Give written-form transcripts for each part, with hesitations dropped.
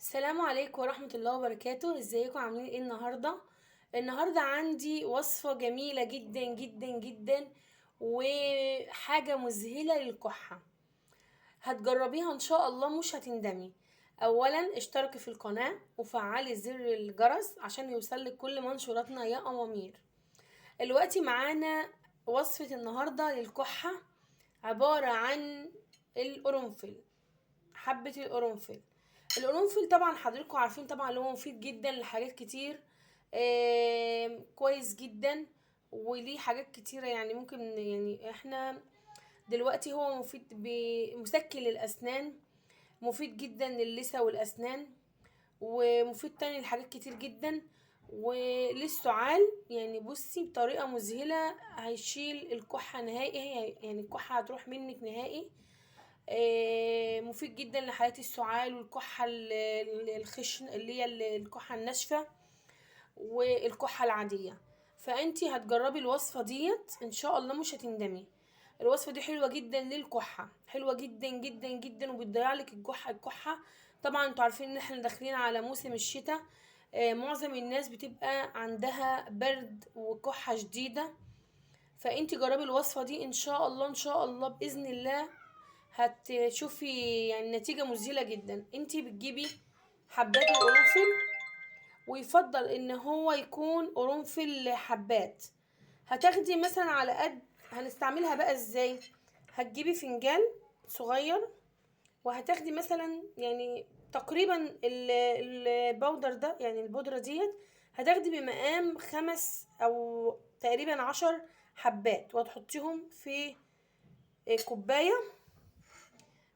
السلام عليكم ورحمة الله وبركاته. ازيكم عاملين ايه النهاردة عندي وصفة جميلة جدا جدا جدا وحاجة مذهلة للكحة. هتجربيها ان شاء الله مش هتندمي. اولا اشتركي في القناة وفعلي زر الجرس عشان يوصلك كل منشوراتنا يا امامير. دلوقتي معانا وصفة النهاردة للكحة، عبارة عن القرنفل. حبة القرنفل طبعا حضراتكم عارفين طبعا اللي هو مفيد جدا لحاجات كتير. كويس جدا وليه حاجات كتيرة، يعني ممكن يعني احنا دلوقتي هو مفيد مسكن للأسنان، مفيد جدا للثة والأسنان، ومفيد تاني لحاجات كتير جدا، وللسعال. يعني بصي بطريقة مذهلة هيشيل الكحة نهائي، يعني الكحة هتروح منك نهائي. مفيد جدا لحالات السعال والكحة الخشن اللي هي الكحة الناشفة والكحة العادية. فانتي هتجربي الوصفة ديت ان شاء الله مش هتندمي. الوصفة دي حلوة جدا للكحة، حلوة جدا جدا جدا، وبتضيعلك الكحة. طبعا انتوا عارفين ان احنا داخلين على موسم الشتاء. معظم الناس بتبقى عندها برد وكحة شديدة. فانتي جربي الوصفة دي ان شاء الله ان شاء الله بإذن الله هتشوفي يعني نتيجة مذهلة جدا. انتي بتجيبي حبات القرنفل، ويفضل ان هو يكون قرنفل حبات. هتاخدي مثلا على قد، هنستعملها بقى ازاي. هتجيبي فنجان صغير، وهتاخدي مثلا يعني تقريبا البودر ده، يعني البودرة ديت هتاخدي بمقام 5 او تقريبا 10 حبات، وهتحطيهم في كوباية،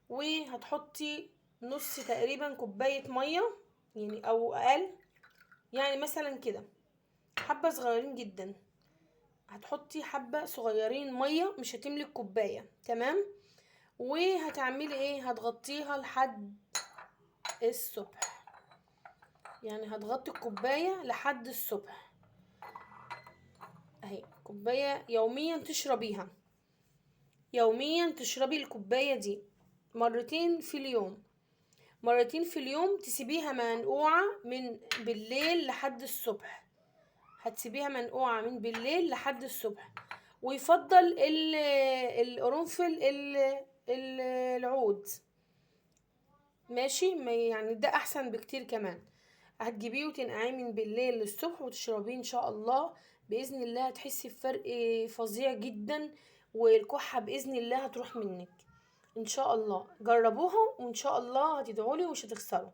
وهتحطي نص تقريبا كوباية مية، يعني او اقل، يعني مثلا كده حبة صغيرين جدا. هتحطي حبة صغيرين مية، مش هتملي الكوباية، تمام. وهتعملي ايه، هتغطيها لحد الصبح، يعني هتغطي الكوباية لحد الصبح. اهي كوباية يوميا تشربيها، يوميا تشربي الكوباية دي مرتين في اليوم. مرتين في اليوم تسيبيها منقوعة من بالليل لحد الصبح. هتسيبيها منقوعة من بالليل لحد الصبح. ويفضل القرنفل العود، ماشي، ما يعني ده احسن بكتير كمان. هتجيبيه وتنقعيه من بالليل للصبح وتشربيه ان شاء الله. باذن الله هتحسي بفرق فظيع جدا، والكحة باذن الله هتروح منك ان شاء الله. جربوها وان شاء الله هتدعولي ومش هتخسروا.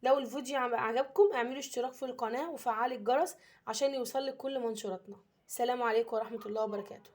لو الفيديو عجبكم اعملوا اشتراك في القناة وفعلوا الجرس عشان يوصلك كل منشوراتنا. السلام عليكم ورحمة الله وبركاته.